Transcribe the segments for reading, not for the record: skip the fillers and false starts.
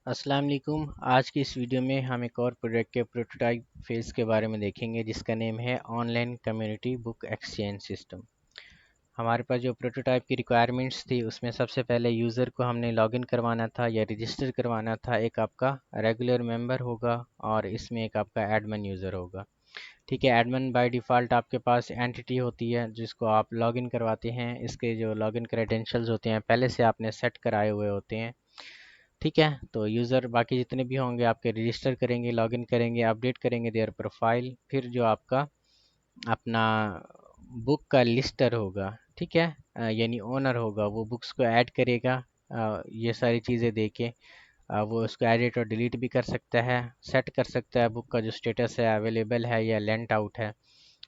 अस्सलाम वालेकुम। आज की इस वीडियो में हम एक और प्रोजेक्ट के प्रोटोटाइप फेज़ के बारे में देखेंगे जिसका नेम है online community book exchange system. हमारे पास जो प्रोटोटाइप की रिक्वायरमेंट्स थी उसमें सबसे पहले यूज़र को हमने लॉगिन करवाना था या रजिस्टर करवाना था। एक आपका रेगुलर मेंबर होगा और इसमें एक आपका एडमिन यूज़र होगा। ठीक है, एडमिन बाय डिफ़ॉल्ट आपके पास एंटिटी होती है जिसको आप लॉगिन करवाते हैं। इसके जो लॉगिन क्रेडेंशियल्स होते हैं पहले से आपने सेट कराए हुए होते हैं। ठीक है, तो यूज़र बाकी जितने भी होंगे आपके रजिस्टर करेंगे, लॉगिन करेंगे, अपडेट करेंगे देयर प्रोफाइल। फिर जो आपका अपना बुक का लिस्टर होगा, ठीक है, यानी ओनर होगा, वो बुक्स को ऐड करेगा। ये सारी चीज़ें देके वो उसको एडिट और डिलीट भी कर सकता है, सेट कर सकता है बुक का जो स्टेटस है, अवेलेबल है या लेंट आउट है।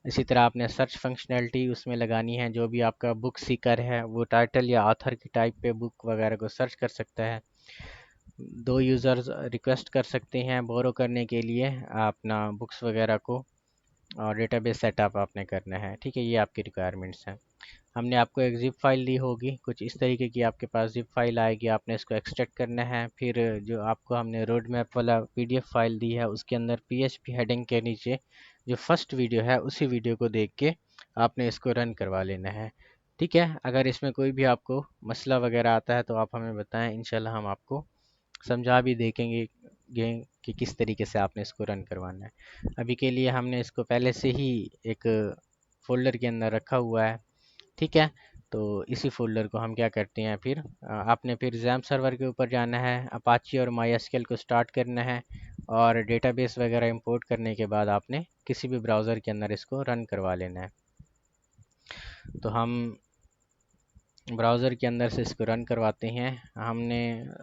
इसी तरह आपने सर्च फंक्शनैलिटी उसमें लगानी है। जो भी आपका बुक सीकर है वो टाइटल या ऑथर की टाइप पे बुक वगैरह को सर्च कर सकता है। दो यूज़र्स रिक्वेस्ट कर सकते हैं बोरो करने के लिए अपना बुक्स वगैरह को, और डेटाबेस सेटअप आपने करना है। ठीक है, ये आपकी रिक्वायरमेंट्स हैं। हमने आपको एक ज़िप फाइल दी होगी, कुछ इस तरीके की आपके पास ज़िप फाइल आएगी। आपने इसको एक्सट्रैक्ट करना है। फिर जो आपको हमने रोड मैप वाला पीडीएफ फाइल दी है उसके अंदर पीएचपी हेडिंग के नीचे जो फर्स्ट वीडियो है उसी वीडियो को देख के आपने इसको रन करवा लेना है। ठीक है, अगर इसमें कोई भी आपको मसला वगैरह आता है तो आप हमें बताएं, इंशाल्लाह हम आपको समझा भी देखेंगे कि किस तरीके से आपने इसको रन करवाना है। अभी के लिए हमने इसको पहले से ही एक फ़ोल्डर के अंदर रखा हुआ है। ठीक है, तो इसी फ़ोल्डर को हम क्या करते हैं, फिर आपने फिर जैम सर्वर के ऊपर जाना है, अपाची और माई को स्टार्ट करना है, और डेटाबेस वगैरह इंपोर्ट करने के बाद आपने किसी भी ब्राउज़र के अंदर इसको रन करवा लेना है। तो हम ब्राउज़र के अंदर से इसको रन करवाते हैं। हमने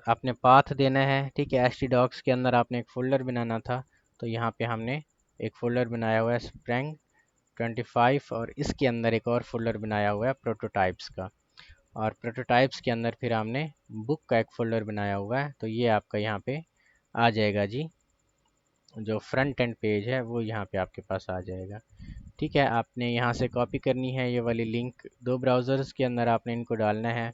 अपने पाथ देना है। ठीक है, htdocs के अंदर आपने एक फ़ोल्डर बनाना था, तो यहाँ पे हमने एक फ़ोल्डर बनाया हुआ है स्प्रैंग 25, और इसके अंदर एक और फ़ोल्डर बनाया हुआ है प्रोटोटाइप्स का, और प्रोटोटाइप्स के अंदर फिर हमने बुक का एक फ़ोल्डर बनाया हुआ है। तो ये आपका यहाँ पे आ जाएगा जी, जो फ्रंट एंड पेज है वो यहाँ पे आपके पास आ जाएगा। ठीक है, आपने यहाँ से कॉपी करनी है ये वाली लिंक, दो ब्राउज़र्स के अंदर आपने इनको डालना है।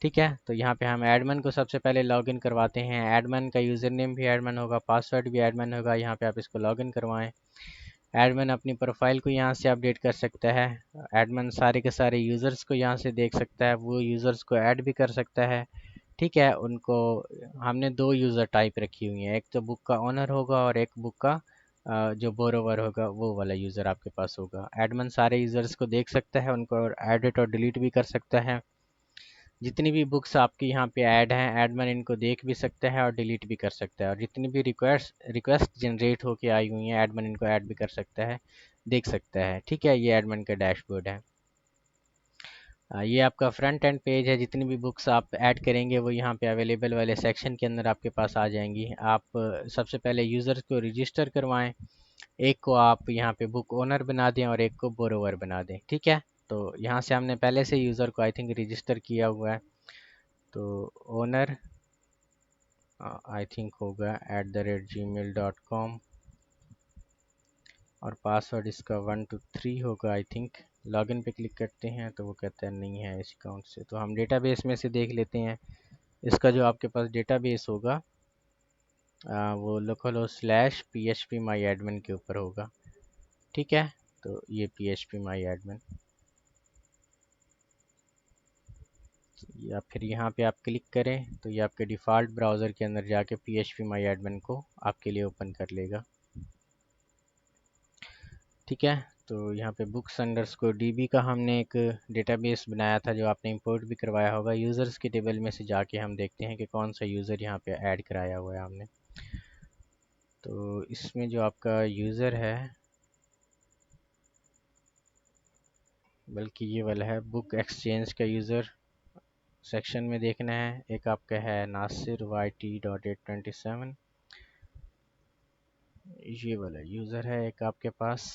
ठीक है, तो यहाँ पे हम एडमिन को सबसे पहले लॉगिन करवाते हैं। एडमिन का यूज़र नेम भी एडमिन होगा, पासवर्ड भी एडमिन होगा। यहाँ पे आप इसको लॉगिन करवाएं। एडमिन अपनी प्रोफाइल को यहाँ से अपडेट कर सकता है। एडमिन सारे के सारे यूज़र्स को यहाँ से देख सकता है, वो यूज़र्स को ऐड भी कर सकता है। ठीक है, उनको हमने दो यूज़र टाइप रखी हुई हैं, एक तो बुक का ओनर होगा और एक बुक का जो बोरोवर होगा वो वाला यूज़र आपके पास होगा। एडमिन सारे यूज़र्स को देख सकता है, उनको एडिट और डिलीट भी कर सकता है। जितनी भी बुक्स आपकी यहाँ पे ऐड हैं एडमिन इनको देख भी सकता है और डिलीट भी कर सकता है, और जितनी भी रिक्वेस्ट जनरेट होके आई हुई हैं एडमिन इनको ऐड भी कर सकता है, देख सकता है। ठीक है, ये एडमिन का डैशबोर्ड है। ये आपका फ्रंट एंड पेज है। जितनी भी बुक्स आप ऐड करेंगे वो यहाँ पे अवेलेबल वाले सेक्शन के अंदर आपके पास आ जाएंगी। आप सबसे पहले यूज़र को रजिस्टर करवाएं, एक को आप यहाँ पे बुक ओनर बना दें और एक को बोरोवर बना दें। ठीक है, तो यहाँ से हमने पहले से यूज़र को आई थिंक रजिस्टर किया हुआ है, तो ओनर आई थिंक होगा @gmail.com, और पासवर्ड इसका 123 होगा आई थिंक। लॉगिन पे क्लिक करते हैं तो वो कहता है नहीं है इस अकाउंट से, तो हम डेटाबेस में से देख लेते हैं। इसका जो आपके पास डेटाबेस होगा वो लोकल हो /php माई एडमिन के ऊपर होगा। ठीक है, तो ये php माई एडमिन, या फिर यहाँ पे आप क्लिक करें तो ये आपके डिफ़ॉल्ट ब्राउज़र के अंदर जाके php माई एडमिन को आपके लिए ओपन कर लेगा। ठीक है, तो यहाँ पे बुक्स अंडरस्कोर डीबी का हमने एक डेटाबेस बनाया था जो आपने इंपोर्ट भी करवाया होगा। यूज़र्स के टेबल में से जाके हम देखते हैं कि कौन सा यूज़र यहाँ पे ऐड कराया हुआ है हमने। तो इसमें जो आपका यूज़र है, बल्कि ये वाला है बुक एक्सचेंज का यूज़र सेक्शन में देखना है। एक आपका है नासिर YT.827, ये वाला यूज़र है एक आपके पास।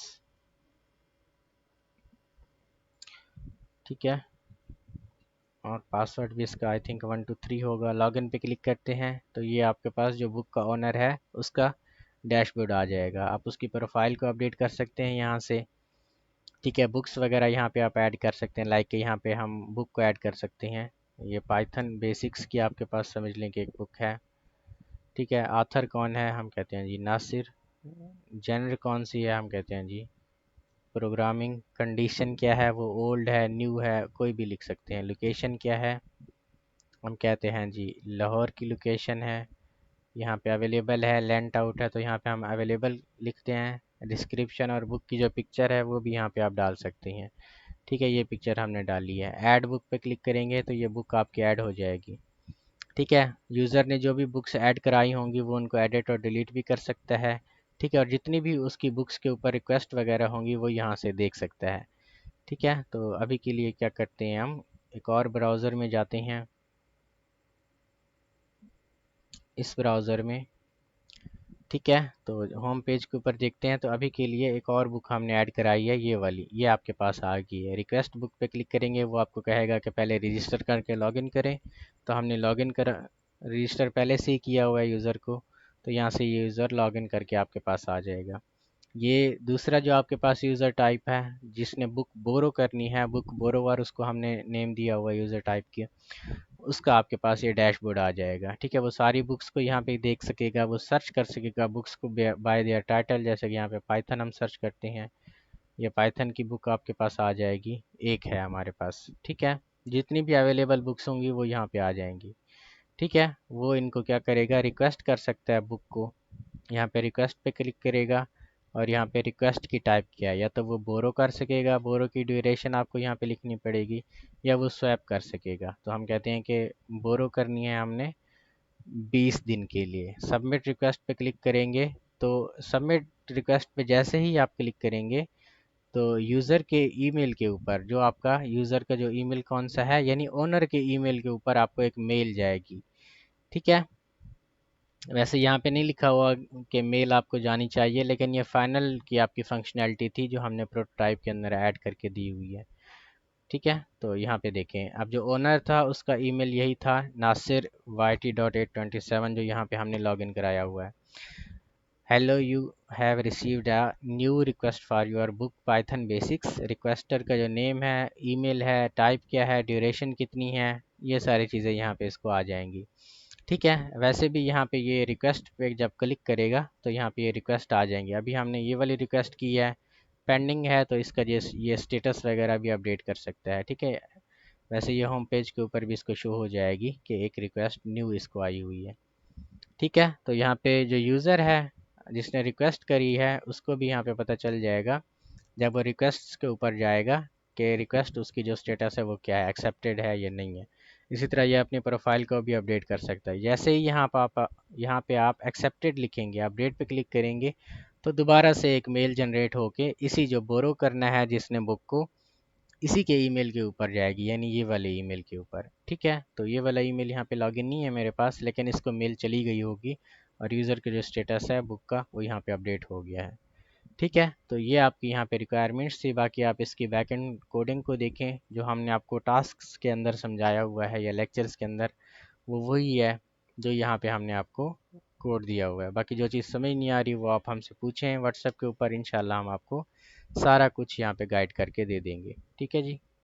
ठीक है, और पासवर्ड भी इसका आई थिंक 123 होगा। लॉगिन पे क्लिक करते हैं तो ये आपके पास जो बुक का ओनर है उसका डैशबोर्ड आ जाएगा। आप उसकी प्रोफाइल को अपडेट कर सकते हैं यहाँ से। ठीक है, बुक्स वगैरह यहाँ पे आप ऐड कर सकते हैं, लाइक यहाँ पे हम बुक को ऐड कर सकते हैं। ये पाइथन बेसिक्स की आपके पास समझ लें कि एक बुक है। ठीक है, ऑथर कौन है, हम कहते हैं जी नासिर। जेनर कौन सी है, हम कहते हैं जी प्रोग्रामिंग। कंडीशन क्या है, वो ओल्ड है न्यू है, कोई भी लिख सकते हैं। लोकेशन क्या है, हम कहते हैं जी लाहौर की लोकेशन है। यहाँ पे अवेलेबल है, लेंट आउट है, तो यहाँ पे हम अवेलेबल लिखते हैं। डिस्क्रिप्शन और बुक की जो पिक्चर है वो भी यहाँ पे आप डाल सकते हैं। ठीक है, ये पिक्चर हमने डाली है। ऐड बुक पे क्लिक करेंगे तो ये बुक आपकी ऐड हो जाएगी। ठीक है, यूज़र ने जो भी बुक्स ऐड कराई होंगी वो उनको एडिट और डिलीट भी कर सकता है। ठीक है, और जितनी भी उसकी बुक्स के ऊपर रिक्वेस्ट वगैरह होंगी वो यहाँ से देख सकता है। ठीक है, तो अभी के लिए क्या करते हैं, हम एक और ब्राउज़र में जाते हैं। इस ब्राउज़र में, ठीक है, तो होम पेज के ऊपर देखते हैं। तो अभी के लिए एक और बुक हमने ऐड कराई है, ये वाली, ये आपके पास आ गई है। रिक्वेस्ट बुक पे क्लिक करेंगे, वो आपको कहेगा कि पहले रजिस्टर करके लॉगिन करें। तो हमने लॉगिन कर रजिस्टर पहले से ही किया हुआ है यूज़र को, तो यहाँ से ये यूज़र लॉगिन करके आपके पास आ जाएगा। ये दूसरा जो आपके पास यूज़र टाइप है, जिसने बुक बोरो करनी है, बुक बोरोवर, उसको हमने नेम दिया हुआ है यूज़र टाइप के, उसका आपके पास ये डैशबोर्ड आ जाएगा। ठीक है, वो सारी बुक्स को यहाँ पे देख सकेगा, वो सर्च कर सकेगा बुक्स को बाय देयर टाइटल। जैसे कि यहाँ पे पाइथन हम सर्च करते हैं, ये पाइथन की बुक आपके पास आ जाएगी, एक है हमारे पास। ठीक है, जितनी भी अवेलेबल बुक्स होंगी वो यहाँ पे आ जाएंगी। ठीक है, वो इनको क्या करेगा, रिक्वेस्ट कर सकता है बुक को। यहाँ पे रिक्वेस्ट पे क्लिक करेगा और यहाँ पे रिक्वेस्ट की टाइप क्या है, या तो वो बोरो कर सकेगा, बोरो की ड्यूरेशन आपको यहाँ पे लिखनी पड़ेगी, या वो स्वैप कर सकेगा। तो हम कहते हैं कि बोरो करनी है हमने 20 दिन के लिए। सबमिट रिक्वेस्ट पे क्लिक करेंगे, तो सबमिट रिक्वेस्ट पे जैसे ही आप क्लिक करेंगे तो यूज़र के ईमेल के ऊपर, जो आपका यूज़र का जो ईमेल कौन सा है, यानी ओनर के ईमेल के ऊपर आपको एक मेल जाएगी। ठीक है, वैसे यहाँ पे नहीं लिखा हुआ कि मेल आपको जानी चाहिए, लेकिन ये फाइनल की आपकी फंक्शनैलिटी थी जो हमने प्रोटोटाइप के अंदर ऐड करके दी हुई है। ठीक है, तो यहाँ पे देखें, अब जो ओनर था उसका ईमेल यही था, नासिर YT.827, जो यहाँ पे हमने लॉगिन कराया हुआ है। Hello, you have received a new request for your book Python basics. Requester का जो नेम है, ईमेल है, टाइप क्या है, ड्यूरेशन कितनी है, ये सारी चीज़ें यहाँ पे इसको आ जाएंगी। ठीक है, वैसे भी यहाँ पे ये रिक्वेस्ट पे जब क्लिक करेगा तो यहाँ पे ये रिक्वेस्ट आ जाएंगे। अभी हमने ये वाली रिक्वेस्ट की है, पेंडिंग है, तो इसका ये स्टेटस वगैरह भी अपडेट कर सकता है। ठीक है, वैसे ये होम पेज के ऊपर भी इसको शो हो जाएगी कि एक रिक्वेस्ट न्यू इसको आई हुई है। ठीक है, तो यहाँ पे जो यूज़र है जिसने रिक्वेस्ट करी है उसको भी यहाँ पे पता चल जाएगा जब वो रिक्वेस्ट के ऊपर जाएगा कि रिक्वेस्ट उसकी जो स्टेटस है वो क्या है, एक्सेप्टेड है या नहीं है। इसी तरह ये अपनी प्रोफाइल को भी अपडेट कर सकता है। जैसे ही यहाँ पे आप एक्सेप्टेड लिखेंगे, अपडेट पे क्लिक करेंगे, तो दोबारा से एक मेल जनरेट होके इसी जो बोरो करना है जिसने बुक को, इसी के ईमेल के ऊपर जाएगी, यानी ये वाले ईमेल के ऊपर। ठीक है, तो ये वाला ईमेल यहाँ पे लॉगिन नहीं है मेरे पास, लेकिन इसको मेल चली गई होगी और यूज़र का जो स्टेटस है बुक का वो यहाँ पे अपडेट हो गया है। ठीक है, तो ये आपकी यहाँ पे रिक्वायरमेंट्स थी। बाकी आप इसकी बैकएंड कोडिंग को देखें, जो हमने आपको टास्क्स के अंदर समझाया हुआ है या लेक्चर्स के अंदर, वो वही है जो यहाँ पे हमने आपको कोड दिया हुआ है। बाकी जो चीज़ समझ नहीं आ रही वो आप हमसे पूछें व्हाट्सएप के ऊपर, इंशाल्लाह हम आपको सारा कुछ यहाँ पे गाइड करके दे देंगे। ठीक है जी।